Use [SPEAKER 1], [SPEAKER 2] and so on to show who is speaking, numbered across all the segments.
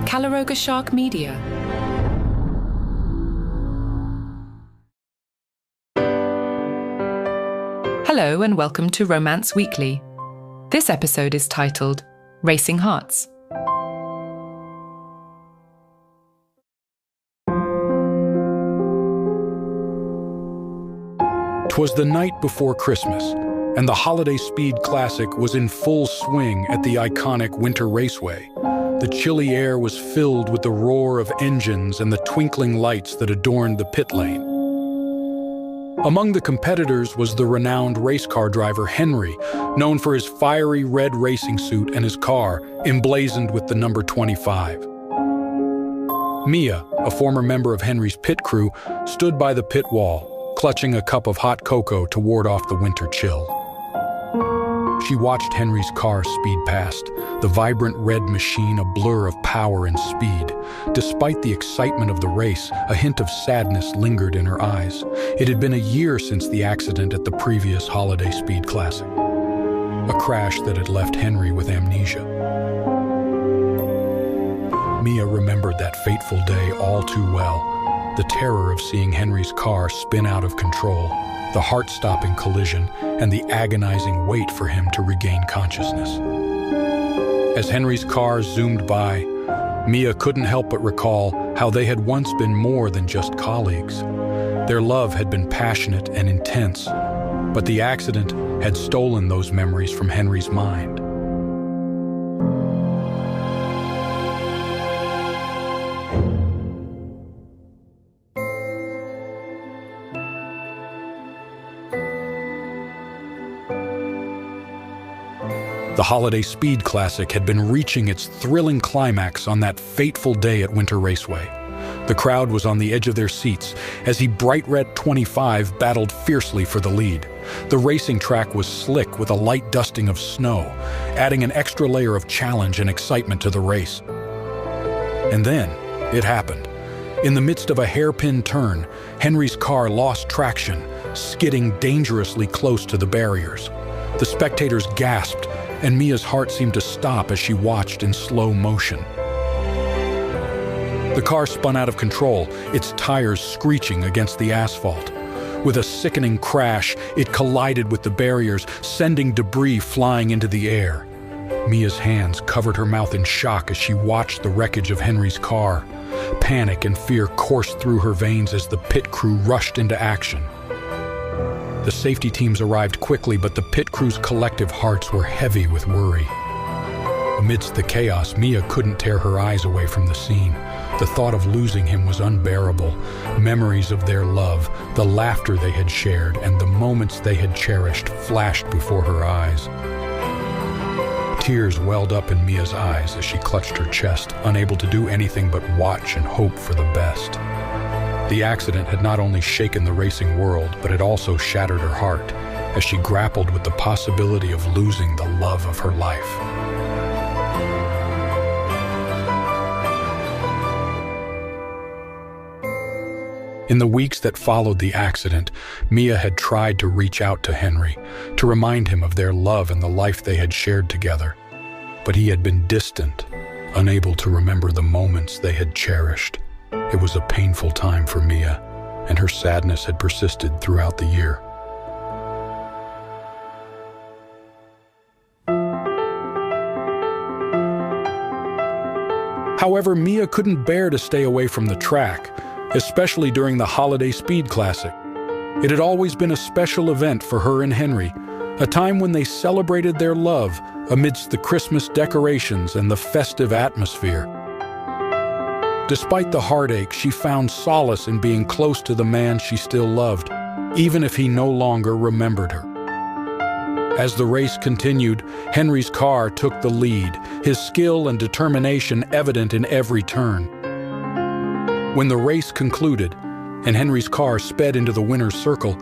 [SPEAKER 1] Calaroga Shark Media. Hello and welcome to Romance Weekly. This episode is titled Racing Hearts.
[SPEAKER 2] 'Twas the night before Christmas, and the Holiday Speed Classic was in full swing at the iconic Winter Raceway. The chilly air was filled with the roar of engines and the twinkling lights that adorned the pit lane. Among the competitors was the renowned race car driver Henry, known for his fiery red racing suit and his car, emblazoned with the number 25. Mia, a former member of Henry's pit crew, stood by the pit wall, clutching a cup of hot cocoa to ward off the winter chill. She watched Henry's car speed past, the vibrant red machine a blur of power and speed. Despite the excitement of the race, a hint of sadness lingered in her eyes. It had been a year since the accident at the previous Holiday Speed Classic, a crash that had left Henry with amnesia. Mia remembered that fateful day all too well. The terror of seeing Henry's car spin out of control, the heart-stopping collision, and the agonizing wait for him to regain consciousness. As Henry's car zoomed by, Mia couldn't help but recall how they had once been more than just colleagues. Their love had been passionate and intense, but the accident had stolen those memories from Henry's mind. The Holiday Speed Classic had been reaching its thrilling climax on that fateful day at Winter Raceway. The crowd was on the edge of their seats as the bright red 25 battled fiercely for the lead. The racing track was slick with a light dusting of snow, adding an extra layer of challenge and excitement to the race. And then it happened. In the midst of a hairpin turn, Henry's car lost traction, skidding dangerously close to the barriers. The spectators gasped, and Mia's heart seemed to stop as she watched in slow motion. The car spun out of control, its tires screeching against the asphalt. With a sickening crash, it collided with the barriers, sending debris flying into the air. Mia's hands covered her mouth in shock as she watched the wreckage of Henry's car. Panic and fear coursed through her veins as the pit crew rushed into action. The safety teams arrived quickly, but the pit crew's collective hearts were heavy with worry. Amidst the chaos, Mia couldn't tear her eyes away from the scene. The thought of losing him was unbearable. Memories of their love, the laughter they had shared, and the moments they had cherished flashed before her eyes. Tears welled up in Mia's eyes as she clutched her chest, unable to do anything but watch and hope for the best. The accident had not only shaken the racing world, but it also shattered her heart as she grappled with the possibility of losing the love of her life. In the weeks that followed the accident, Mia had tried to reach out to Henry, to remind him of their love and the life they had shared together. But he had been distant, unable to remember the moments they had cherished. It was a painful time for Mia, and her sadness had persisted throughout the year. However, Mia couldn't bear to stay away from the track, especially during the Holiday Speed Classic. It had always been a special event for her and Henry, a time when they celebrated their love amidst the Christmas decorations and the festive atmosphere. Despite the heartache, she found solace in being close to the man she still loved, even if he no longer remembered her. As the race continued, Henry's car took the lead, his skill and determination evident in every turn. When the race concluded, and Henry's car sped into the winner's circle,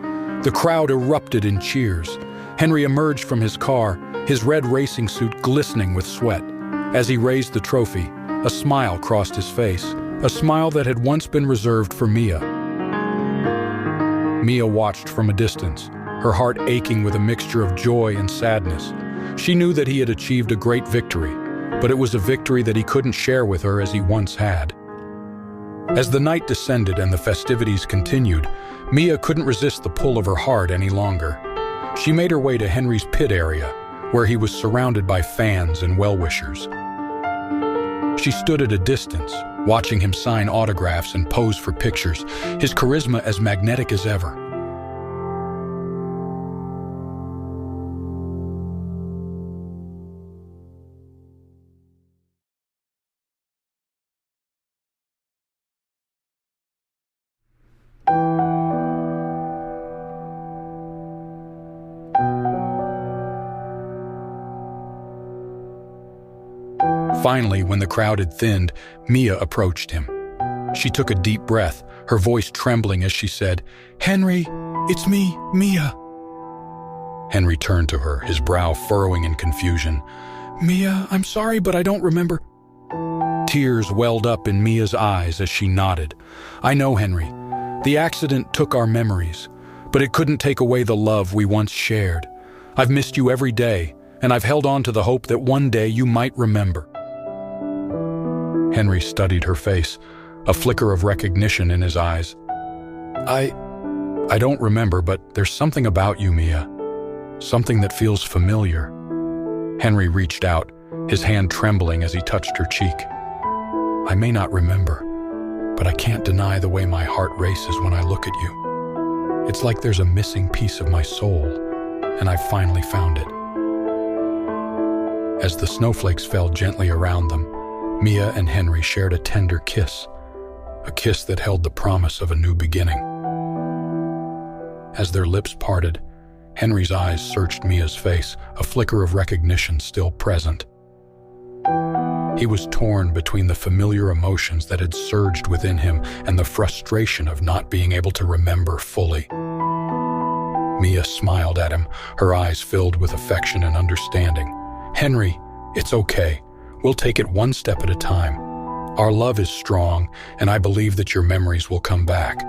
[SPEAKER 2] the crowd erupted in cheers. Henry emerged from his car, his red racing suit glistening with sweat. As he raised the trophy, a smile crossed his face, a smile that had once been reserved for Mia. Mia watched from a distance, her heart aching with a mixture of joy and sadness. She knew that he had achieved a great victory, but it was a victory that he couldn't share with her as he once had. As the night descended and the festivities continued, Mia couldn't resist the pull of her heart any longer. She made her way to Henry's pit area, where he was surrounded by fans and well-wishers. She stood at a distance, watching him sign autographs and pose for pictures, his charisma as magnetic as ever. Finally, when the crowd had thinned, Mia approached him. She took a deep breath, her voice trembling as she said, "Henry, it's me, Mia." Henry turned to her, his brow furrowing in confusion. "Mia, I'm sorry, but I don't remember." Tears welled up in Mia's eyes as she nodded. "I know, Henry. The accident took our memories, but it couldn't take away the love we once shared. I've missed you every day, and I've held on to the hope that one day you might remember." Henry studied her face, a flicker of recognition in his eyes. I don't remember, but there's something about you, Mia. Something that feels familiar." Henry reached out, his hand trembling as he touched her cheek. "I may not remember, but I can't deny the way my heart races when I look at you. It's like there's a missing piece of my soul, and I've finally found it." As the snowflakes fell gently around them, Mia and Henry shared a tender kiss, a kiss that held the promise of a new beginning. As their lips parted, Henry's eyes searched Mia's face, a flicker of recognition still present. He was torn between the familiar emotions that had surged within him and the frustration of not being able to remember fully. Mia smiled at him, her eyes filled with affection and understanding. "Henry, it's okay. We'll take it one step at a time. Our love is strong, and I believe that your memories will come back."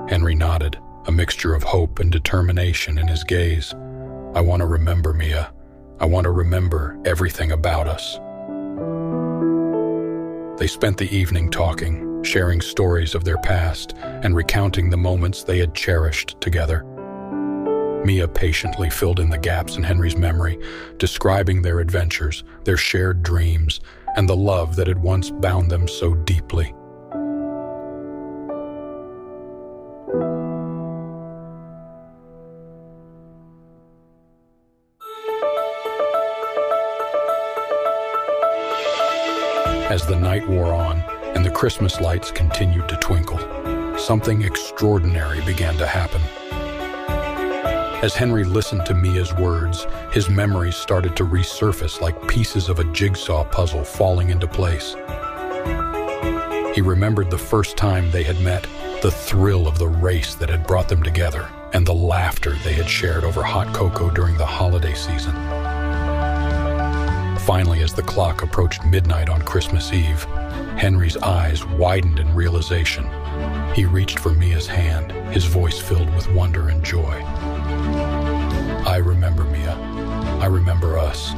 [SPEAKER 2] Henry nodded, a mixture of hope and determination in his gaze. "I want to remember, Mia. I want to remember everything about us." They spent the evening talking, sharing stories of their past and recounting the moments they had cherished together. Mia patiently filled in the gaps in Henry's memory, describing their adventures, their shared dreams, and the love that had once bound them so deeply. As the night wore on and the Christmas lights continued to twinkle, something extraordinary began to happen. As Henry listened to Mia's words, his memories started to resurface like pieces of a jigsaw puzzle falling into place. He remembered the first time they had met, the thrill of the race that had brought them together, and the laughter they had shared over hot cocoa during the holiday season. Finally, as the clock approached midnight on Christmas Eve, Henry's eyes widened in realization. He reached for Mia's hand, his voice filled with wonder and joy. "I remember, Mia. I remember us."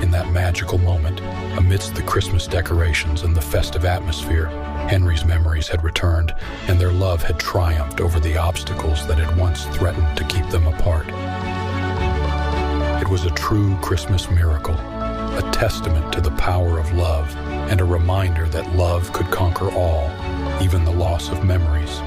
[SPEAKER 2] In that magical moment, amidst the Christmas decorations and the festive atmosphere, Henry's memories had returned, and their love had triumphed over the obstacles that had once threatened to keep them apart. It was a true Christmas miracle, a testament to the power of love, and a reminder that love could conquer all, even the loss of memories.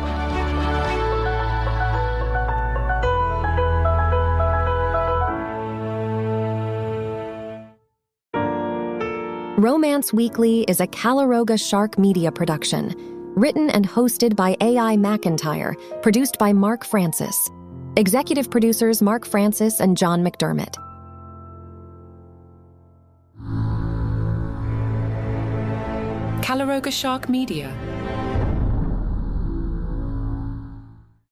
[SPEAKER 3] Romance Weekly is a Calaroga Shark Media production, written and hosted by AI McIntyre, produced by Mark Francis. Executive producers Mark Francis and John McDermott.
[SPEAKER 1] Calaroga Shark Media.